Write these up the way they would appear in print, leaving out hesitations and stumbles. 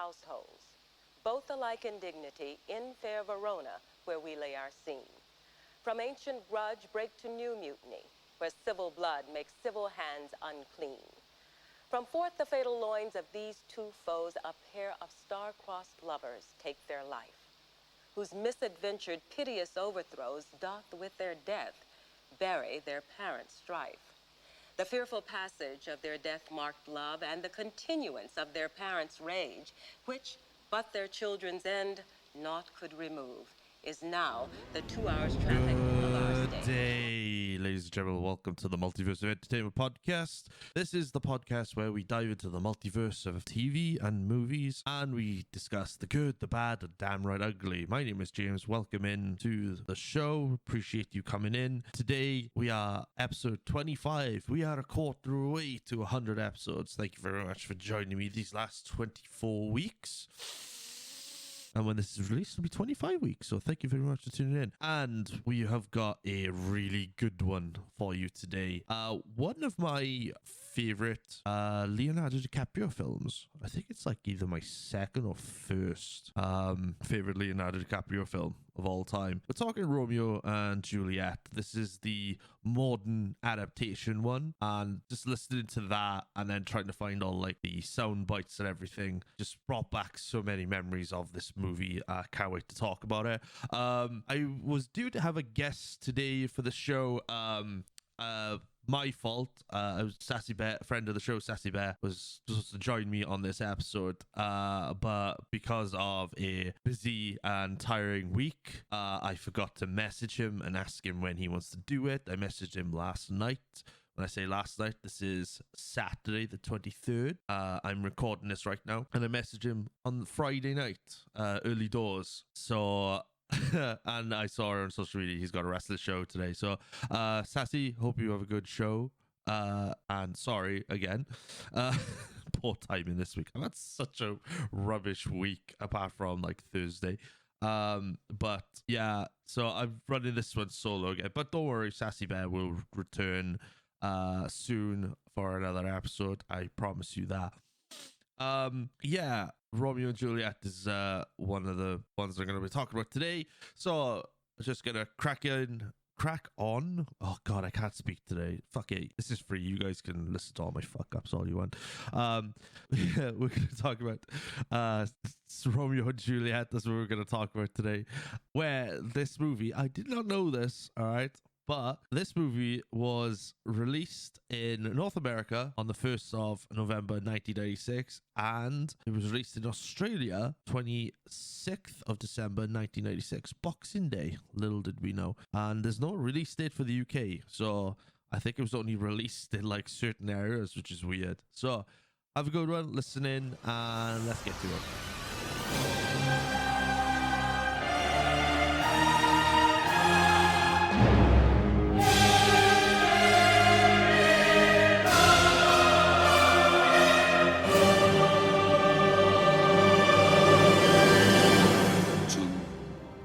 households, both alike in dignity, in fair Verona, where we lay our scene. From ancient grudge break to new mutiny, where civil blood makes civil hands unclean. From forth the fatal loins of these two foes, a pair of star-crossed lovers take their life, whose misadventured piteous overthrows doth with their death bury their parents' strife. The fearful passage of their death-marked love and the continuance of their parents' rage, which but their children's end naught could remove, is now the 2 hours traffic of our Good state. day, ladies and gentlemen. Welcome to the Multiverse of Entertainment podcast. This is the podcast where we dive into the multiverse of TV and movies, and we discuss the good, the bad, and damn right ugly. My name is James. Welcome in to the show. Appreciate you coming in. Today we are episode 25. We are a quarter way to 100 episodes. Thank you very much for joining me these last 24 weeks. And when this is released, it'll be 25 weeks. So thank you very much for tuning in. And we have got a really good one for you today. One of my favorite Leonardo DiCaprio films. I think it's like either my second or first favorite Leonardo DiCaprio film of all time. We're talking Romeo and Juliet. This is the modern adaptation one. And just listening to that and then trying to find all like the sound bites and everything just brought back so many memories of this movie. I can't wait to talk about it. I was due to have a guest today for the show. My fault. I was Sassy Bear, friend of the show, Sassy Bear, was supposed to join me on this episode. But because of a busy and tiring week, I forgot to message him and ask him when he wants to do it. I messaged him last night. When I say last night, this is Saturday the 23rd. I'm recording this right now. And I messaged him on Friday night, early doors. So... and I saw her on social media. He's got a wrestling show today. So, Sassy, hope you have a good show. And sorry again. Poor timing this week. I've had such a rubbish week apart from like Thursday. But yeah, so I'm running this one solo again. But don't worry, Sassy Bear will return soon for another episode. I promise you that. Yeah, Romeo and Juliet is one of the ones we're going to be talking about today. So I'm just going to crack on. Oh god, I can't speak today. Fuck it. This is free. You guys can listen to all my fuck ups all you want. Yeah, we're going to talk about Romeo and Juliet. That's what we're going to talk about today. Where this movie, I did not know this, all right? But this movie was released in North America on the 1st of November 1996, and it was released in Australia 26th of December 1996, Boxing Day. Little did we know. And there's no release date for the UK, so I think it was only released in like certain areas, which is weird. So have a good one, listen in, and let's get to it.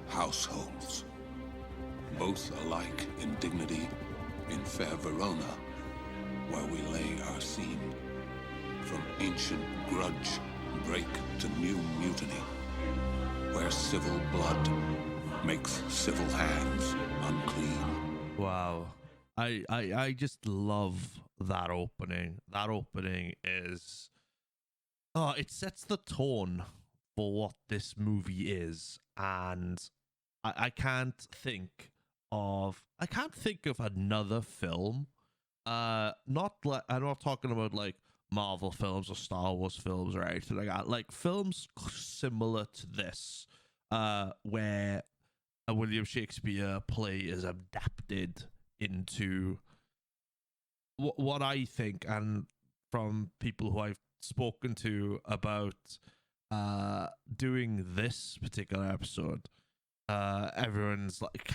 Households, both alike in dignity, in fair Verona, where we lay our scene. From ancient grudge break to new mutiny, where civil blood makes civil hands unclean. Wow. I just love that opening. That opening is... Oh, it sets the tone for what this movie is, and I can't think of another film. Not like, I'm not talking about like Marvel films or Star Wars films or anything like that. Like films similar to this, where a William Shakespeare play is adapted into what I think, and from people who I've spoken to about doing this particular episode. Everyone's like,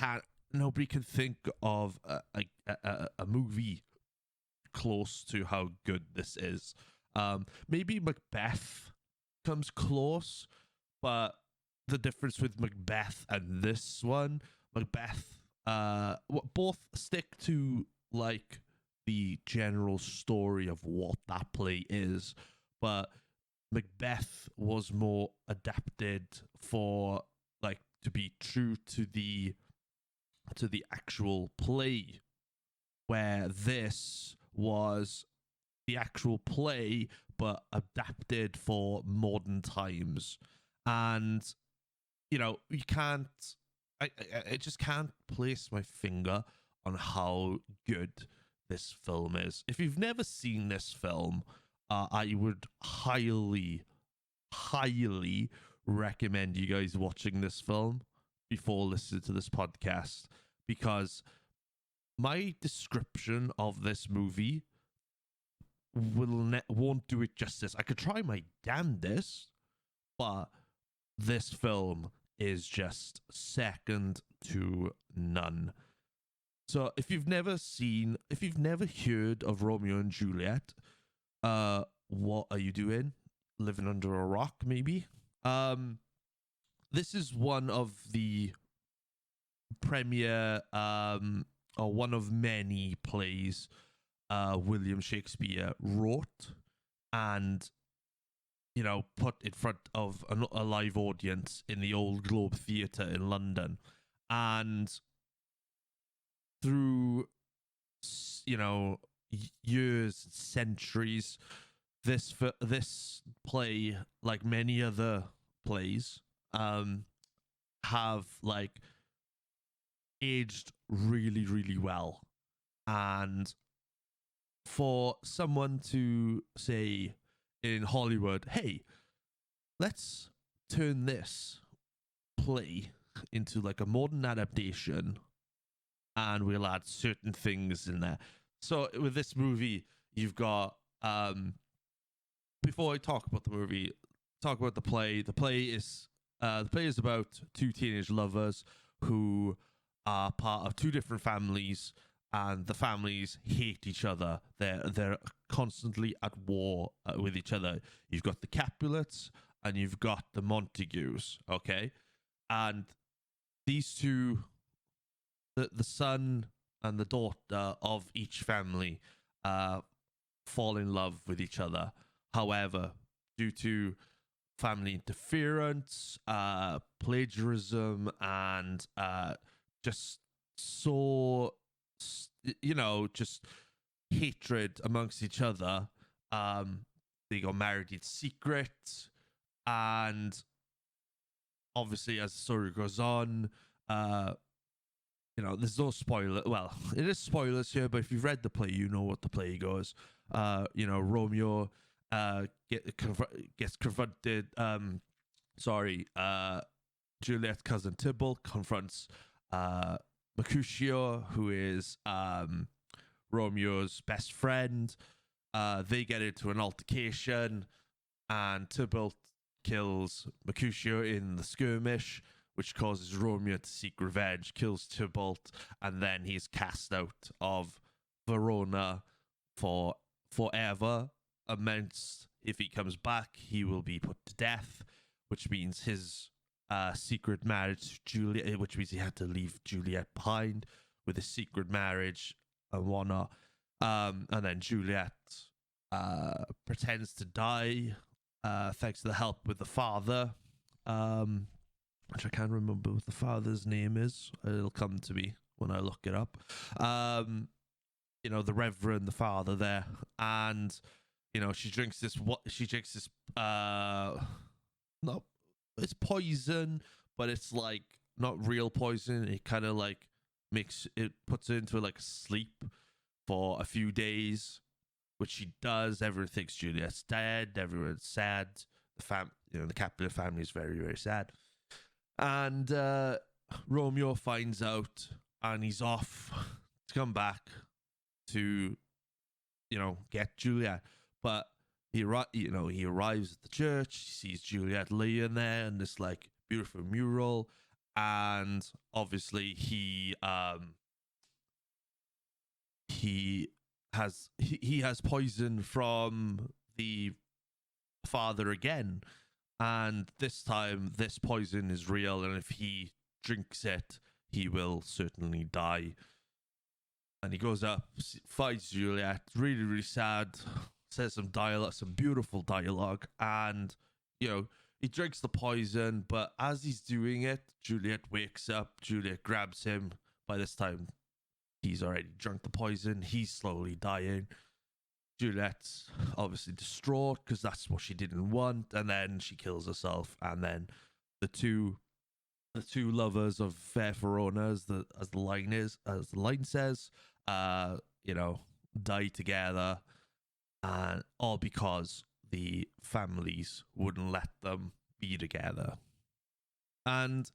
nobody can think of a movie close to how good this is. Maybe Macbeth comes close, but the difference with Macbeth and this one, Macbeth, both stick to like the general story of what that play is, but Macbeth was more adapted for like to be true to the actual play, where this was the actual play but adapted for modern times. And you can't I just can't place my finger on how good this film is. If you've never seen this film, I would highly recommend you guys watching this film before listening to this podcast, because my description of this movie won't do it justice. I could try my damnedest, but this film is just second to none. So if you've never heard of Romeo and Juliet, what are you doing? Living under a rock, maybe? This is one of the premier, or one of many plays William Shakespeare wrote and put in front of a live audience in the Old Globe Theatre in London. And through years, centuries, this play, like many other plays, have like aged really, really well. And for someone to say in Hollywood, hey, let's turn this play into like a modern adaptation and we'll add certain things in there. So with this movie, you've got before I talk about the movie, talk about the play. The play is about two teenage lovers who are part of two different families, and the families hate each other. They're constantly at war with each other. You've got the Capulets and you've got the Montagues, okay? And these two, the son and the daughter of each family, fall in love with each other. However, due to family interference, plagiarism, and just hatred amongst each other, they got married in secret. And obviously, as the story goes on, there's no spoiler. Well, it is spoilers here, but if you've read the play, you know what the play goes. Romeo gets confronted. Juliet's cousin Tybalt confronts Mercutio, who is Romeo's best friend. They get into an altercation, and Tybalt kills Mercutio in the skirmish, which causes Romeo to seek revenge, kills Tybalt, and then he's cast out of Verona for forever. Immense. If he comes back, he will be put to death, which means his secret marriage to Juliet, which means he had to leave Juliet behind with his secret marriage and whatnot. And then Juliet pretends to die thanks to the help with the father, which I can't remember what the father's name is. It'll come to me when I look it up. The Reverend, the father there, and she drinks this. No, it's poison, but it's like not real poison. It kind of like puts her into like sleep for a few days, which she does. Everyone thinks Juliet's dead. Everyone's sad. The Capulet family is very, very sad. And Romeo finds out, and he's off to come back to, get Juliet. But he arrives at the church. He sees Juliet laying there in this like beautiful mural, and obviously he has poison from the father again, and this time this poison is real, and if he drinks it, he will certainly die. And he goes up, fights Juliet. Really, really sad says some dialogue, some beautiful dialogue, and he drinks the poison. But as he's doing it, Juliet wakes up. Juliet grabs him. By this time, he's already drunk the poison. He's slowly dying. Juliet's obviously distraught because that's what she didn't want, and then she kills herself. And then the two lovers of fair Verona, as the line says, die together, and all because the families wouldn't let them be together. And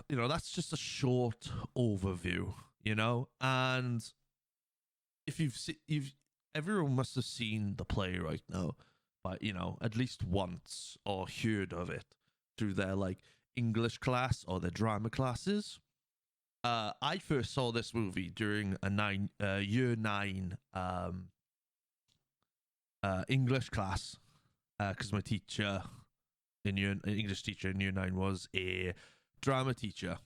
that's just a short overview, and if everyone must have seen the play right now, but at least once, or heard of it through their English class or their drama classes. I first saw this movie during a year 9 English class, because my teacher English teacher in year 9 was a drama teacher,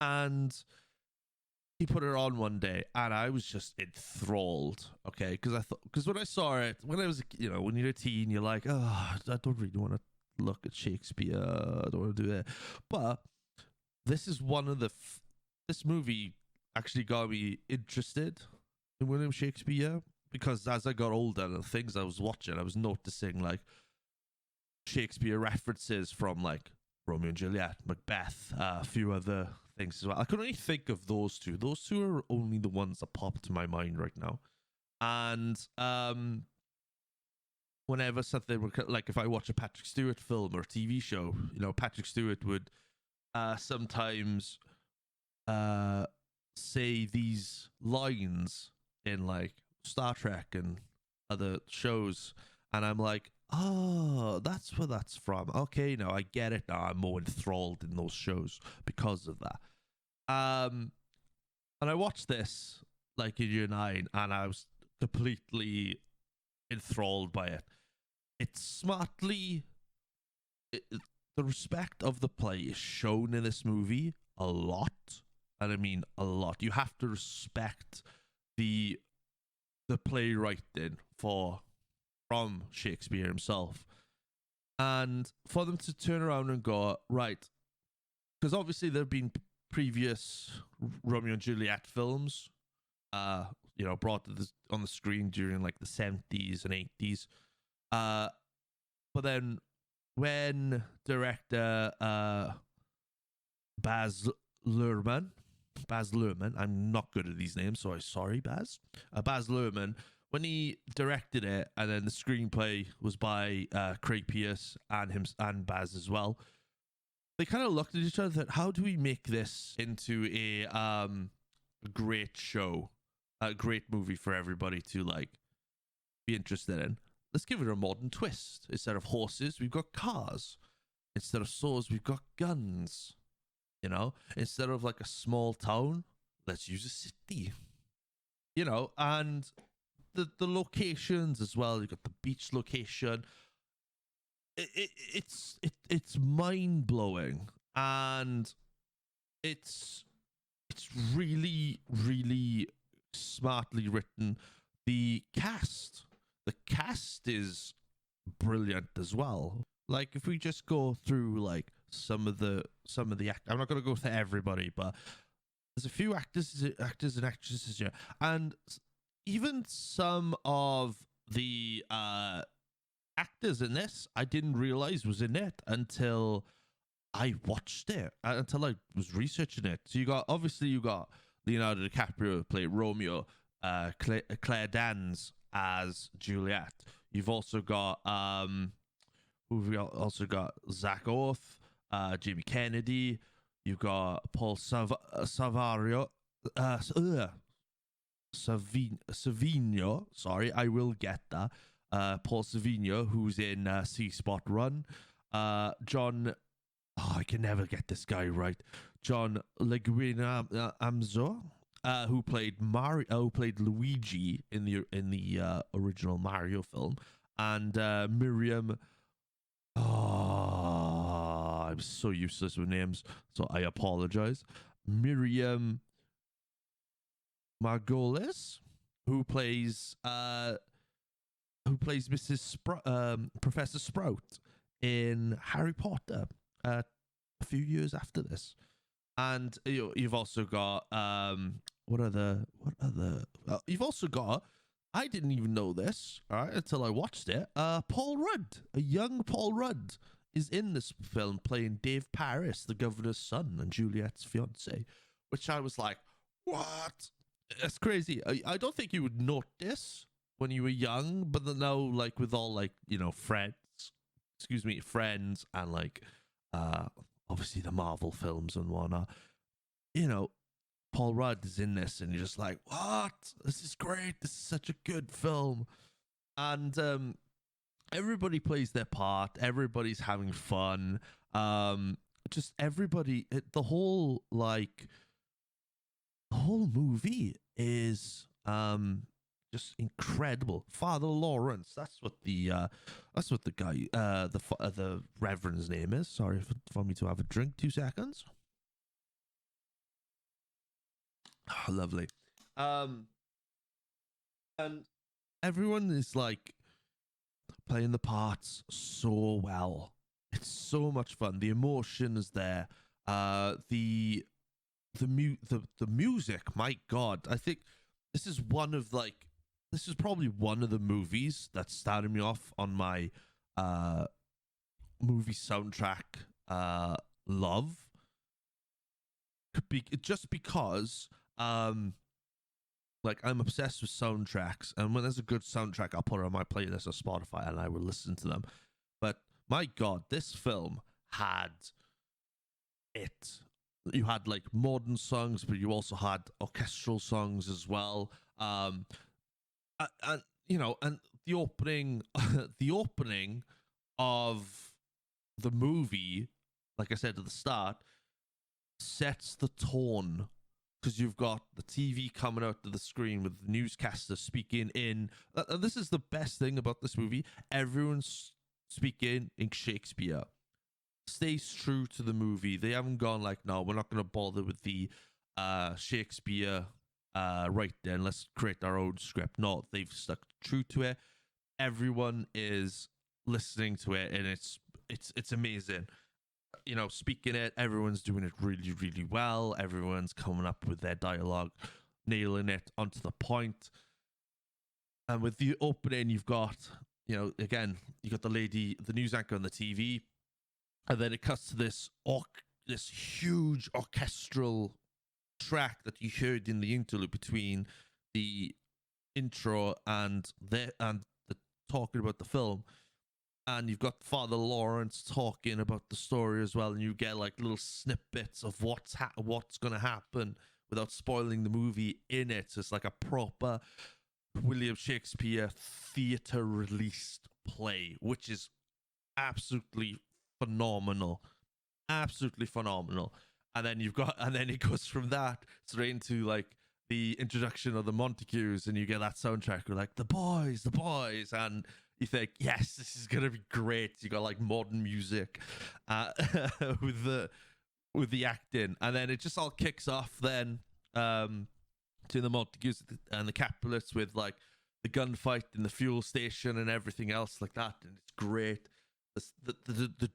and he put it on one day, and I was just enthralled. Okay, because when I saw it, when I was when you're a teen, you're like, oh, I don't really want to look at Shakespeare. I don't want to do that. But this is one of this movie actually got me interested in William Shakespeare, because as I got older, the things I was watching, I was noticing Shakespeare references from Romeo and Juliet, Macbeth, a few other things as well. I could only think of those two. Those two are only the ones that pop to my mind right now. And whenever something if I watch a Patrick Stewart film or a TV show, Patrick Stewart would sometimes say these lines in Star Trek and other shows, and I'm like, oh, that's where that's from. Okay, now I get it now. I'm more enthralled in those shows because of that. And I watched this in year 9, and I was completely enthralled by it. It's smartly, the respect of the play is shown in this movie a lot, and I mean a lot. You have to respect the playwriting from Shakespeare himself, and for them to turn around and go, right, because obviously there have been previous Romeo and Juliet films brought on the screen during the 70s and 80s, but then when director Baz Luhrmann, I'm not good at these names, so I'm sorry, Baz Luhrmann, when he directed it, and then the screenplay was by Craig Pearce and Baz as well, they kind of looked at each other and thought, how do we make this into a great show, a great movie for everybody to be interested in? Let's give it a modern twist. Instead of horses, we've got cars. Instead of swords, we've got guns. Instead of a small town, let's use a city. And the locations as well. You got the beach location. It's mind blowing, and it's really, really smartly written. The cast is brilliant as well. If we just go through some of the I'm not going to go through everybody, but there's a few actors and actresses here, and even some of the actors in this I didn't realize was in it until I watched it, until I was researching it. So you got Leonardo DiCaprio who played Romeo, Claire Danes as Juliet. You've also got Zach Orth, Jamie Kennedy. You've got Paul Savino. Sorry, I will get that. Paul Savino, who's in C Spot Run. John, I can never get this guy right. John Leguizamo, who played Luigi in the original Mario film, and Miriam. Oh, I'm so useless with names, so I apologize. Miriam Margolis, who plays who plays Professor Sprout in Harry Potter a few years after this. And you've also got you've also got, I didn't even know this, all right, until I watched it. Paul Rudd, a young Paul Rudd, is in this film playing Dave Paris, the governor's son and Juliet's fiance, which I was like, what? That's crazy. I don't think you would notice when you were young, but now, like, with all, like, friends and, like, obviously the Marvel films and whatnot, Paul Rudd is in this, and you're just like, what? This is great. This is such a good film. And everybody plays their part. Everybody's having fun. Just everybody, the whole movie is just incredible. Father Lawrence, that's what the guy, the reverend's name is. Sorry for me to have a drink. 2 seconds. Oh, lovely. And everyone is like playing the parts so well. It's so much fun. The emotion is there. The music, my God. I think this is probably one of the movies that started me off on my movie soundtrack love. Just because like, I'm obsessed with soundtracks, and when there's a good soundtrack, I'll put it on my playlist of Spotify and I will listen to them. But my God, this film had it. You had, like, modern songs, but you also had orchestral songs as well. And the opening of the movie, like I said at the start, sets the tone, because you've got the TV coming out to the screen with the newscaster speaking in. This is the best thing about this movie. Everyone's speaking in Shakespeare. Stays true to the movie. They haven't gone like, no, we're not going to bother with the Shakespeare right then. Let's create our own script. No, they've stuck true to it. Everyone is listening to it, and it's amazing. Speaking it, everyone's doing it really, really well. Everyone's coming up with their dialogue, nailing it onto the point. And with the opening, you've got, again, you got the news anchor on the TV, and then it cuts to this huge orchestral track that you heard in the interlude between the intro and the talking about the film. And you've got Father Lawrence talking about the story as well, and you get, like, little snippets of what's going to happen without spoiling the movie in it. So it's like a proper William Shakespeare theatre released play, which is absolutely phenomenal. Absolutely phenomenal. And then it goes from that straight into, like, the introduction of the Montagues, and you get that soundtrack. You're like, the boys, and you think, yes, this is gonna be great. You got, like, modern music with the acting, and then it just all kicks off then to the Montagues and the Capulets with, like, the gunfight in the fuel station and everything else like that, and it's great. The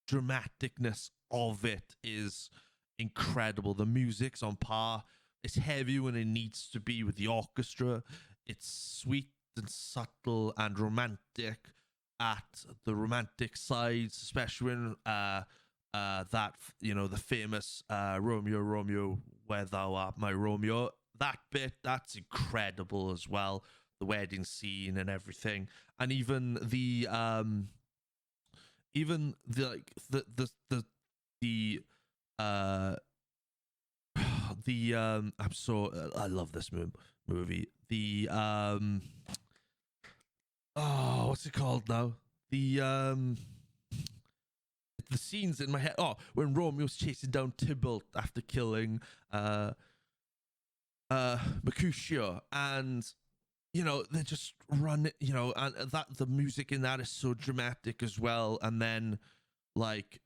dramaticness of it is incredible. The music's on par. It's heavy when it needs to be with the orchestra. It's sweet and subtle and romantic at the romantic sides, especially when the famous Romeo, where thou art my Romeo. That bit, that's incredible as well. The wedding scene and everything, and even the I love this movie. What's it called now? The scenes in my head. Oh, when Romeo's chasing down Tybalt after killing Mercutio, and they just run it, and that the music in that is so dramatic as well. And then, like,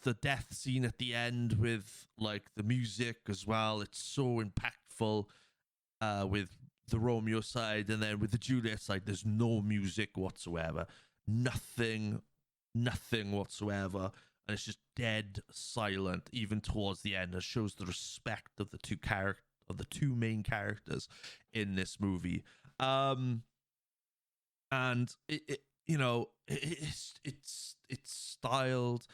the death scene at the end with, like, the music as well. It's so impactful with the Romeo side, and then with the Juliet side, there's no music whatsoever. Nothing whatsoever. And it's just dead silent, even towards the end. It shows the respect of the two main characters in this movie. And it's styled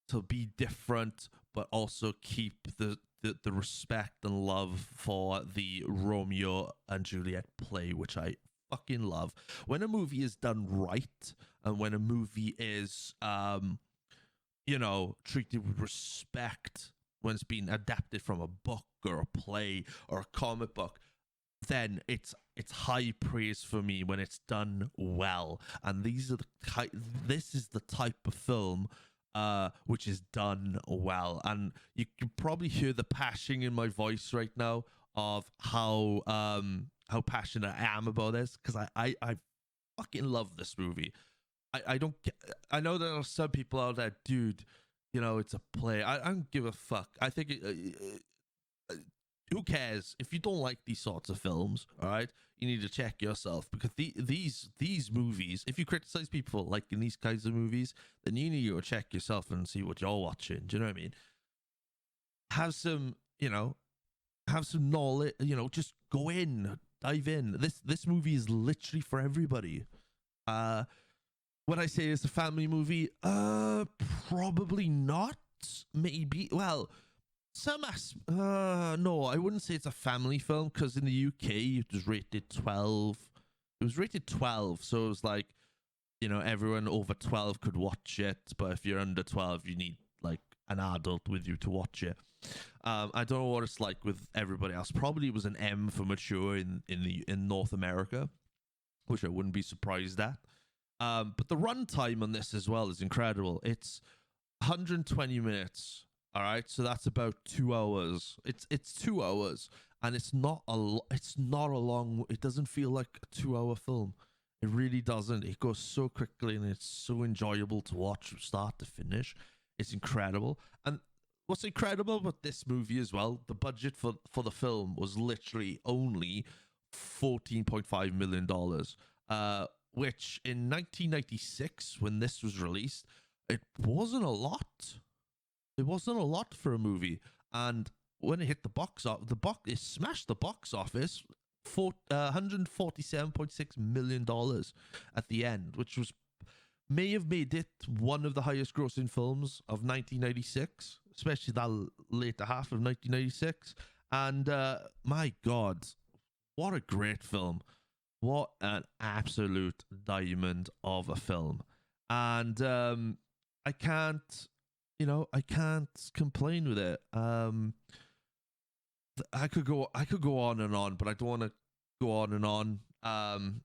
to be different, but also keep the respect and love for the Romeo and Juliet play, which I fucking love. When a movie is done right, and when a movie is treated with respect, when it's been adapted from a book or a play or a comic book, then it's high praise for me when it's done well. And this is the type of film which is done well. And you can probably hear the passion in my voice right now of how passionate I am about this, because I fucking love this movie. I know there are some people out there, dude, it's a play. I don't give a fuck. I think who cares if you don't like these sorts of films? All right, you need to check yourself, because these movies, if you criticize people like in these kinds of movies, then you need to go check yourself and see what you're watching. Do you know what I mean? Have some knowledge. Just go in, dive in. This movie is literally for everybody. Would I say it's a family movie? Probably not. Maybe. Well, no, I wouldn't say it's a family film, because in the UK it was rated 12. It was rated 12, so it was like, everyone over 12 could watch it, but if you're under 12, you need like an adult with you to watch it. I don't know what it's like with everybody else. Probably it was an M for mature in North America, which I wouldn't be surprised at. But the runtime on this as well is incredible. It's 120 minutes. All right, so that's about 2 hours. It's 2 hours, and it's not a long. It doesn't feel like a 2-hour film. It really doesn't. It goes so quickly, and it's so enjoyable to watch from start to finish. It's incredible. And what's incredible about this movie as well, the budget for the film was literally only $14.5 million. Which in 1996, when this was released, it wasn't a lot. It wasn't a lot for a movie. And when it hit the box office, it smashed the box office for $147.6 million at the end, which may have made it one of the highest grossing films of 1996, especially that later half of 1996. And my God, what a great film. What an absolute diamond of a film. And I can't complain with it. I could go on and on, but I don't want to go on and on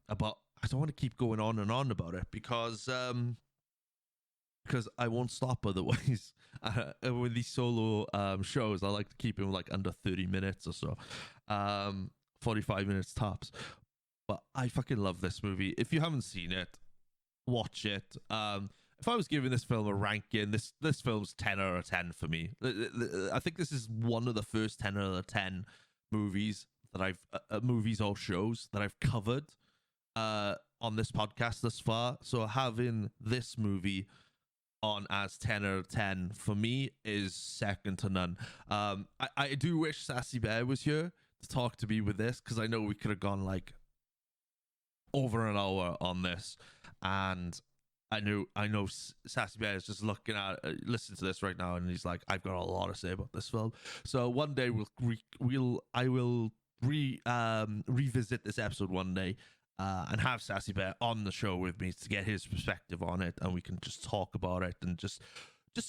about. I don't want to keep going on and on about it, because I won't stop otherwise. With these solo shows, I like to keep them like under 30 minutes or so, 45 minutes tops. But I fucking love this movie. If you haven't seen it, watch it. If I was giving this film a ranking, this film's 10 out of 10 for me. I think this is one of the first 10 out of 10 movies that movies or shows that I've covered on this podcast thus far. So having this movie on as 10 out of 10 for me is second to none. I do wish Sassy Bear was here to talk to me with this, because I know we could have gone like over an hour on this, and I know Sassy Bear is just listen to this right now, and he's like, I've got a lot to say about this film. So one day I will revisit this episode one day, and have Sassy Bear on the show with me to get his perspective on it, and we can just talk about it and just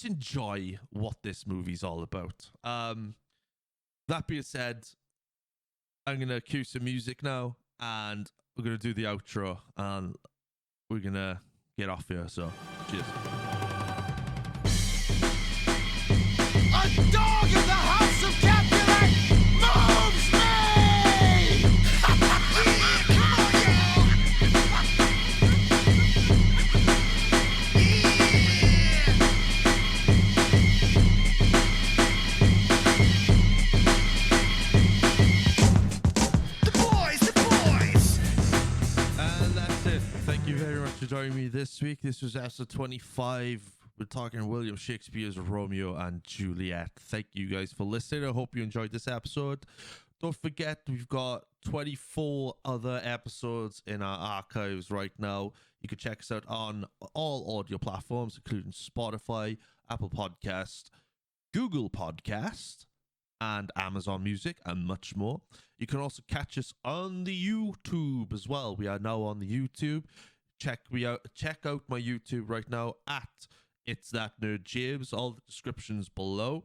enjoy what this movie's all about. That being said, I'm gonna cue some music now, and we're going to do the outro, and we're going to get off here. So, cheers. A dog in the house of Capulet moves me! The boys this week. This was episode 25. We're talking William Shakespeare's Romeo and Juliet. Thank you guys for listening. I hope you enjoyed this episode. Don't forget, we've got 24 other episodes in our archives right now. You can check us out on all audio platforms, including Spotify, Apple Podcast, Google Podcast, and Amazon Music, and much more. You can also catch us on the YouTube as well. We are now on the YouTube. Check out my YouTube right now at ItzThatNerdJames. All the descriptions below.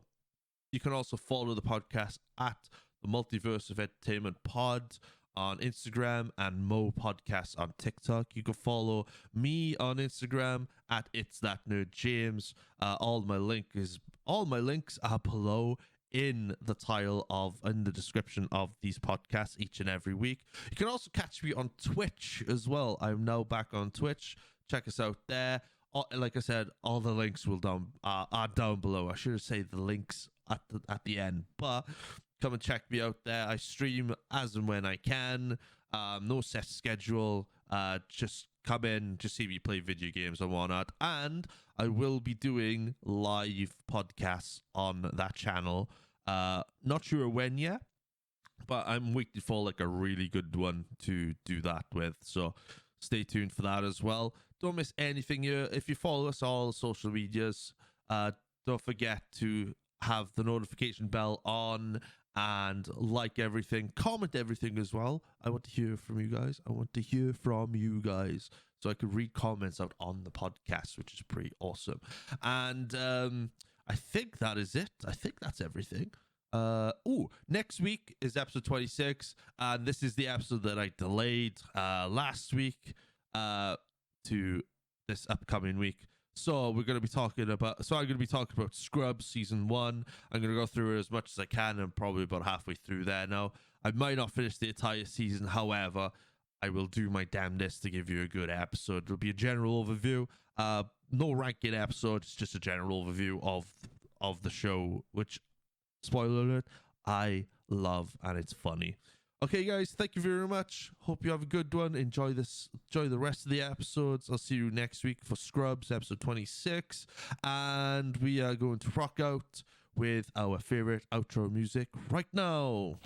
You can also follow the podcast at the Multiverse of Entertainment Pod on Instagram and Mo Podcast on TikTok. You can follow me on Instagram at ItzThatNerdJames. All my links are below in the in the description of these podcasts each and every week. You can also catch me on Twitch as well. I'm now back on Twitch. Check us out there. Like I said, all the links are down below. I should say the links at the end, but come and check me out there. I stream as and when I can. No set schedule. Just come in, just see me play video games and whatnot. And I will be doing live podcasts on that channel. Not sure when yet, but I'm waiting for like a really good one to do that with. So stay tuned for that as well. Don't miss anything here. If you follow us all social medias, don't forget to have the notification bell on and like everything, comment everything as well. I want to hear from you guys. So I could read comments out on the podcast, which is pretty awesome. And I think that is it. I think that's everything. Next week is episode 26, and this is the episode that I delayed last week to this upcoming week. So I'm going to be talking about Scrubs season 1. I'm going to go through it as much as I can. I'm probably about halfway through there now. I might not finish the entire season. However, I will do my damnedest to give you a good episode. It'll be a general overview. No ranking episode. It's just a general overview of the show, which, spoiler alert, I love, and it's funny. Okay, guys, thank you very much. Hope you have a good one. Enjoy the rest of the episodes. I'll see you next week for Scrubs, episode 26. And we are going to rock out with our favorite outro music right now.